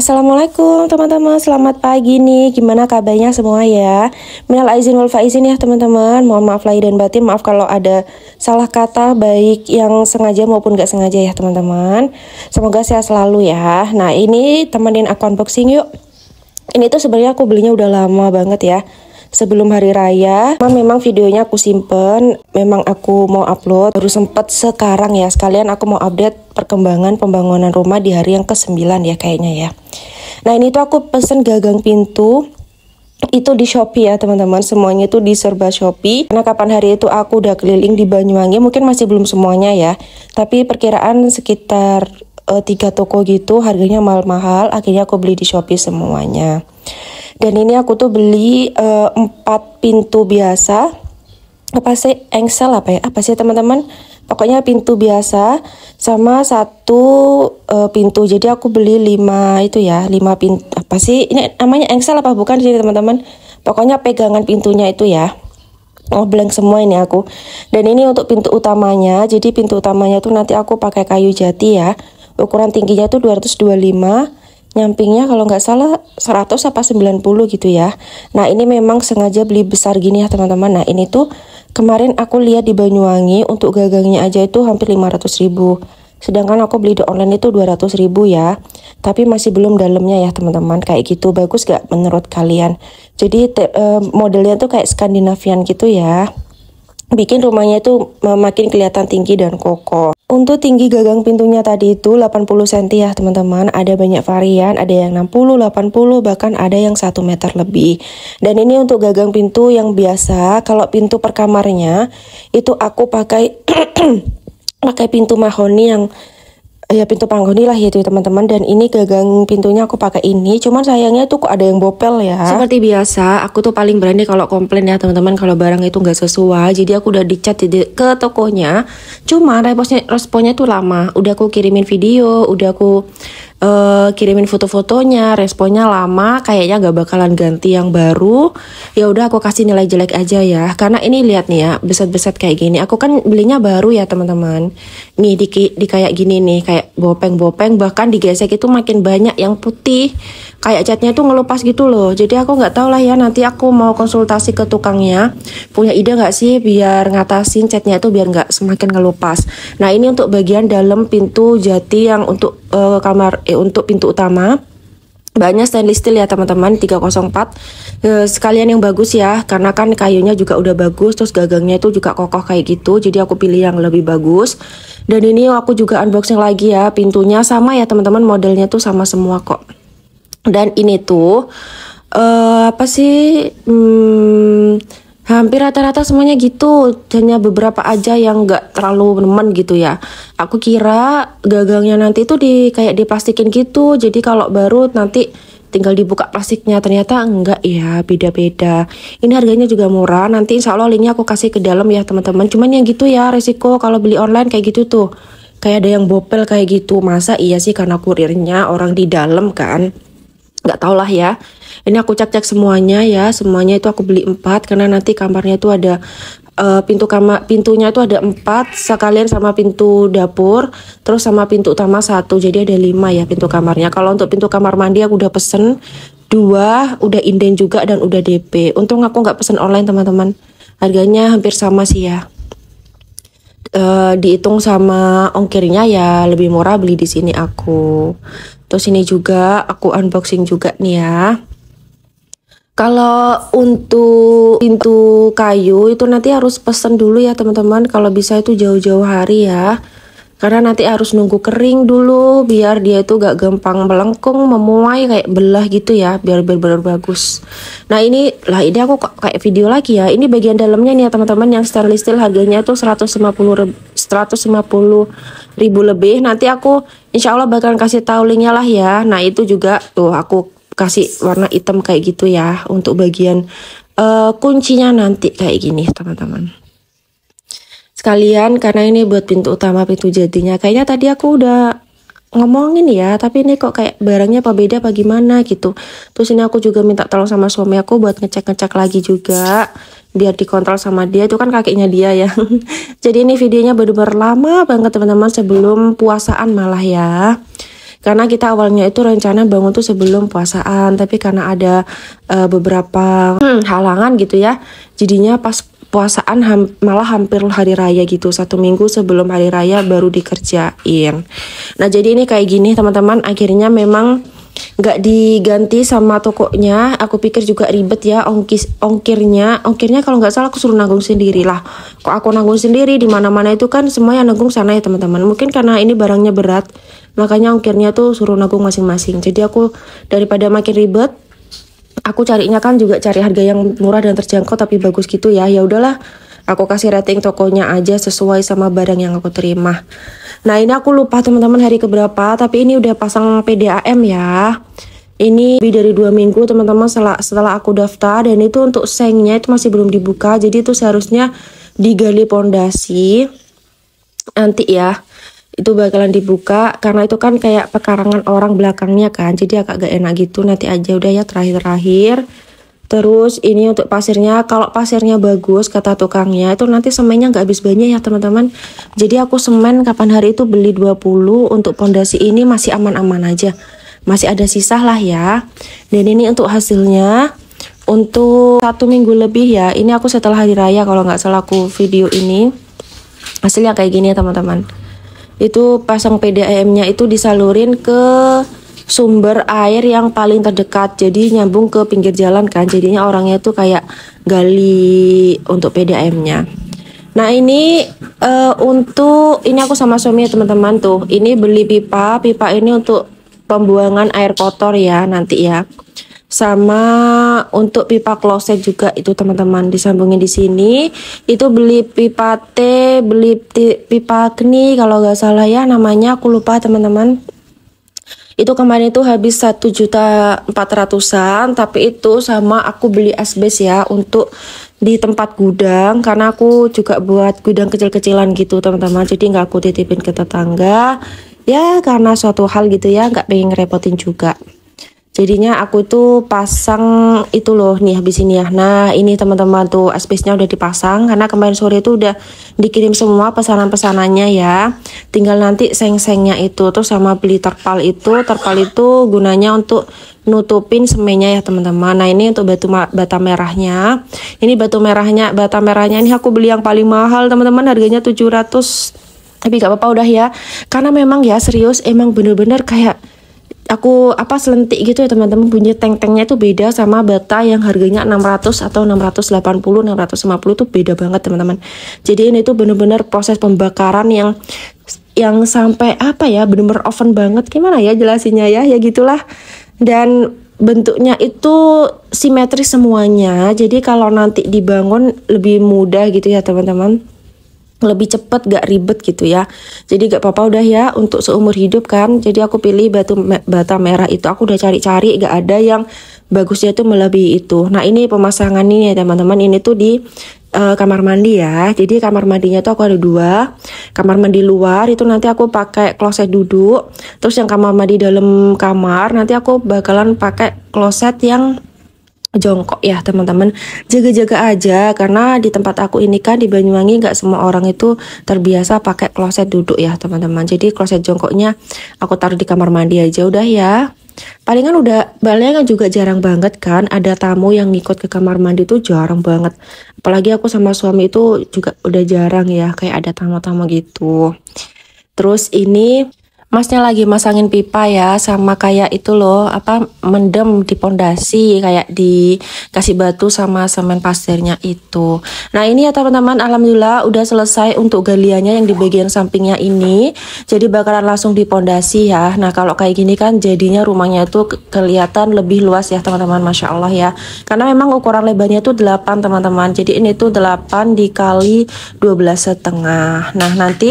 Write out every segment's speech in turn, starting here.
Assalamualaikum teman-teman, selamat pagi nih. Gimana kabarnya semua ya? Minal aizin wal faizin ya teman-teman. Mohon maaf lahir dan batin, maaf kalau ada salah kata baik yang sengaja maupun gak sengaja ya teman-teman. Semoga sehat selalu ya. Nah ini temenin aku unboxing yuk. Ini tuh sebenarnya aku belinya udah lama banget ya. Sebelum hari raya, memang videonya aku simpen, memang aku mau upload, baru sempet sekarang ya, sekalian aku mau update perkembangan pembangunan rumah di hari yang ke-9 ya kayaknya ya. Nah ini tuh aku pesen gagang pintu, itu di Shopee ya teman-teman, semuanya itu di serba Shopee. Karena kapan hari itu aku udah keliling di Banyuwangi, mungkin masih belum semuanya ya, tapi perkiraan sekitar 3 toko gitu, harganya mahal-mahal, akhirnya aku beli di Shopee semuanya. Dan ini aku tuh beli 4 pintu biasa, apa sih, engsel apa ya, apa sih teman-teman, pokoknya pintu biasa sama 1 pintu. Jadi aku beli 5 itu ya, 5 pintu, apa sih ini namanya, engsel apa bukan sih teman-teman, pokoknya pegangan pintunya itu ya. Oh blank semua ini aku. Dan ini untuk pintu utamanya, jadi pintu utamanya tuh nanti aku pakai kayu jati ya, ukuran tingginya tuh 225, nyampingnya kalau nggak salah 100 apa 90 gitu ya. Nah ini memang sengaja beli besar gini ya teman-teman. Nah ini tuh kemarin aku lihat di Banyuwangi untuk gagangnya aja itu hampir 500.000. Sedangkan aku beli di online itu 200.000 ya. Tapi masih belum dalamnya ya teman-teman. Kayak gitu, bagus gak menurut kalian? Jadi modelnya tuh kayak Skandinavian gitu ya. Bikin rumahnya itu makin kelihatan tinggi dan kokoh. Untuk tinggi gagang pintunya tadi itu 80 cm ya teman-teman. Ada banyak varian, ada yang 60, 80, bahkan ada yang 1 meter lebih. Dan ini untuk gagang pintu yang biasa. Kalau pintu per kamarnya itu aku pakai pakai pintu mahoni yang ya pintu mahoni lah itu teman-teman. Dan ini gagang pintunya aku pakai ini, cuman sayangnya tuh kok ada yang bopel ya. Seperti biasa aku tuh paling berani kalau komplain ya teman-teman, kalau barang itu nggak sesuai. Jadi aku udah dicat ke tokonya, cuman responnya tuh lama. Udah aku kirimin video, udah aku kirimin foto-fotonya, responnya lama, kayaknya gak bakalan ganti yang baru. Ya udah aku kasih nilai jelek aja ya, karena ini lihat nih ya, beset-beset kayak gini. Aku kan belinya baru ya teman-teman. Nih di kayak gini nih, kayak bopeng-bopeng, bahkan digesek itu makin banyak yang putih, kayak catnya tuh ngelupas gitu loh. Jadi aku nggak tahu lah ya, nanti aku mau konsultasi ke tukangnya, punya ide nggak sih biar ngatasin catnya itu biar nggak semakin ngelupas. Nah ini untuk bagian dalam pintu jati yang untuk untuk pintu utama, bahannya stainless steel ya teman-teman, 304. Sekalian yang bagus ya, karena kan kayunya juga udah bagus, terus gagangnya itu juga kokoh kayak gitu, jadi aku pilih yang lebih bagus. Dan ini aku juga unboxing lagi ya, pintunya sama ya teman-teman, modelnya tuh sama semua kok. Dan ini tuh apa sih, hampir rata-rata semuanya gitu, hanya beberapa aja yang nggak terlalu nemen gitu ya. Aku kira gagangnya nanti itu kayak diplastikin gitu, jadi kalau baru nanti tinggal dibuka plastiknya, ternyata enggak ya, beda-beda. Ini harganya juga murah, nanti insya Allah linknya aku kasih ke dalam ya teman-teman. Cuman yang gitu ya, resiko kalau beli online kayak gitu tuh, kayak ada yang bopel kayak gitu. Masa iya sih, karena kurirnya orang di dalam kan, nggak tau lah ya. Ini aku cek-cek semuanya ya, semuanya itu aku beli 4 karena nanti kamarnya itu ada pintunya itu ada 4 sekalian sama pintu dapur, terus sama pintu utama 1, jadi ada 5 ya pintu kamarnya. Kalau untuk pintu kamar mandi aku udah pesen 2, udah inden juga dan udah DP. Untung aku nggak pesen online teman-teman, harganya hampir sama sih ya. Dihitung sama ongkirnya ya lebih murah beli di sini aku. Terus ini juga aku unboxing juga nih ya. Kalau untuk pintu kayu itu nanti harus pesen dulu ya teman-teman, kalau bisa itu jauh-jauh hari ya, karena nanti harus nunggu kering dulu biar dia itu gak gampang melengkung, memuai kayak belah gitu ya, biar benar-benar bagus. Nah ini aku kayak video lagi ya. Ini bagian dalamnya nih ya teman-teman, yang stainless steel, harganya tuh 150.000 lebih. Nanti aku insya Allah bakalan kasih tahu linknya lah ya. Nah itu juga tuh aku kasih warna hitam kayak gitu ya, untuk bagian kuncinya nanti kayak gini teman-teman. Sekalian karena ini buat pintu utama, pintu jadinya. Kayaknya tadi aku udah ngomongin ya, tapi ini kok kayak barangnya apa beda apa gimana gitu. Terus ini aku juga minta tolong sama suami aku buat ngecek-ngecek lagi juga, biar dikontrol sama dia, itu kan kakeknya dia ya. Jadi ini videonya bener-bener lama banget teman-teman, sebelum puasaan malah ya. Karena kita awalnya itu rencana bangun tuh sebelum puasaan, tapi karena ada beberapa halangan gitu ya, jadinya pas puasaan malah hampir hari raya gitu, 1 minggu sebelum hari raya baru dikerjain. Nah jadi ini kayak gini teman-teman, akhirnya memang nggak diganti sama tokonya. Aku pikir juga ribet ya, ongkirnya kalau nggak salah aku suruh nanggung sendiri lah. Kok aku nanggung sendiri, di mana-mana itu kan semuanya nanggung sana ya teman-teman. Mungkin karena ini barangnya berat, makanya ongkirnya tuh suruh nanggung masing-masing. Jadi aku daripada makin ribet, aku carinya kan juga cari harga yang murah dan terjangkau tapi bagus gitu ya. Ya udahlah, aku kasih rating tokonya aja sesuai sama barang yang aku terima. Nah ini aku lupa teman-teman hari keberapa, tapi ini udah pasang PDAM ya. Ini lebih dari 2 minggu teman-teman setelah aku daftar, dan itu untuk sengnya itu masih belum dibuka. Jadi itu seharusnya digali pondasi nanti ya. Itu bakalan dibuka karena itu kan kayak pekarangan orang belakangnya kan, jadi agak gak enak gitu. Nanti aja udah ya terakhir. Terus ini untuk pasirnya, kalau pasirnya bagus kata tukangnya itu nanti semennya nggak habis banyak ya teman-teman. Jadi aku semen kapan hari itu beli 20, untuk pondasi ini masih aman-aman aja, masih ada sisa lah ya. Dan ini untuk hasilnya untuk 1 minggu lebih ya, ini aku setelah hari raya kalau nggak salah aku video ini. Hasilnya kayak gini ya teman-teman. Itu pasang PDAM-nya itu disalurin ke sumber air yang paling terdekat, jadi nyambung ke pinggir jalan kan, jadinya orangnya tuh kayak gali untuk PDAM-nya. Nah ini untuk ini aku sama suami ya teman-teman tuh, ini beli pipa ini untuk pembuangan air kotor ya nanti ya. Sama untuk pipa kloset juga itu teman-teman disambungin di sini. Itu beli pipa T, beli pipa kni kalau nggak salah ya namanya, aku lupa teman-teman. Itu kemarin itu habis 1.400.000-an, tapi itu sama aku beli asbes ya untuk di tempat gudang, karena aku juga buat gudang kecil-kecilan gitu teman-teman. Jadi nggak aku titipin ke tetangga ya, karena suatu hal gitu ya, nggak pengen ngerepotin juga. Jadinya aku tuh pasang itu loh nih habis ini ya. Nah ini teman-teman tuh asbesnya udah dipasang, karena kemarin sore itu udah dikirim semua pesanan-pesanannya ya. Tinggal nanti seng-sengnya itu tuh sama beli terpal itu. Terpal itu gunanya untuk nutupin semennya ya teman-teman. Nah ini untuk bata merahnya. Ini bata merahnya ini aku beli yang paling mahal teman-teman, harganya 700. Tapi gak apa-apa udah ya. Karena memang ya serius emang bener-bener kayak aku selentik gitu ya teman-teman, bunyi teng-tengnya itu beda sama bata yang harganya 600 atau 680 650 itu beda banget teman-teman. Jadi ini tuh bener-bener proses pembakaran yang sampai bener-bener oven banget, gimana ya jelasinnya ya gitulah. Dan bentuknya itu simetris semuanya, jadi kalau nanti dibangun lebih mudah gitu ya teman-teman, lebih cepet gak ribet gitu ya. Jadi gak apa-apa udah ya, untuk seumur hidup kan. Jadi aku pilih bata merah itu, aku udah cari-cari gak ada yang bagusnya itu melebihi itu. Nah ini pemasangan ini ya teman-teman, ini tuh di kamar mandi ya. Jadi kamar mandinya tuh aku ada 2. Kamar mandi luar itu nanti aku pakai kloset duduk, terus yang kamar mandi dalam kamar nanti aku bakalan pakai kloset yang jongkok ya teman-teman. Jaga-jaga aja, karena di tempat aku ini kan di Banyuwangi nggak semua orang itu terbiasa pakai kloset duduk ya teman-teman. Jadi kloset jongkoknya aku taruh di kamar mandi aja udah ya. Palingan juga jarang banget kan ada tamu yang ngikut ke kamar mandi, tuh jarang banget. Apalagi aku sama suami itu juga udah jarang ya kayak ada tamu-tamu gitu. Terus ini Masnya lagi masangin pipa ya, sama kayak itu loh, mendem di pondasi, kayak dikasih batu sama semen pasirnya itu. Nah ini ya teman-teman, alhamdulillah udah selesai untuk galiannya yang di bagian sampingnya ini. Jadi bakalan langsung di pondasi ya. Nah kalau kayak gini kan jadinya rumahnya itu kelihatan lebih luas ya teman-teman, Masya Allah ya. Karena memang ukuran lebarnya itu 8 teman-teman. Jadi ini tuh 8 dikali 12,5. Nah nanti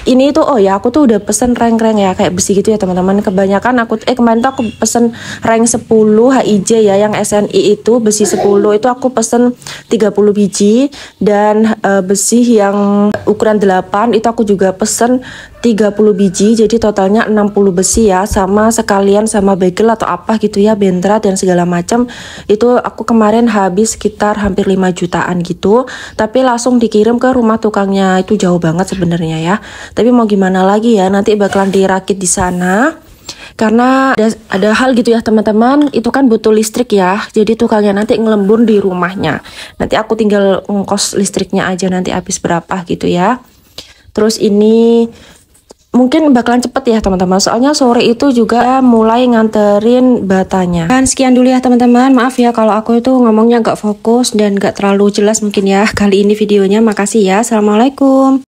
ini tuh aku tuh udah pesen reng-reng ya kayak besi gitu ya teman-teman. Kebanyakan kemarin tuh aku pesen reng 10 HIJ ya, yang SNI itu besi 10 itu aku pesen 30 biji, dan besi yang ukuran 8 itu aku juga pesen 30 biji, jadi totalnya 60 besi ya, sama sekalian sama bagel atau apa gitu ya, bentrat dan segala macam. Itu aku kemarin habis sekitar hampir 5 jutaan gitu, tapi langsung dikirim ke rumah tukangnya. Itu jauh banget sebenarnya ya, tapi mau gimana lagi ya, nanti bakalan dirakit di sana. Karena ada hal gitu ya teman-teman, itu kan butuh listrik ya. Jadi tukangnya nanti ngelembur di rumahnya. Nanti aku tinggal ngkos listriknya aja nanti habis berapa gitu ya. Terus ini mungkin bakalan cepet ya teman-teman, soalnya sore itu juga mulai nganterin batanya. Dan sekian dulu ya teman-teman, maaf ya kalau aku itu ngomongnya gak fokus dan gak terlalu jelas mungkin ya kali ini videonya. Makasih ya, assalamualaikum.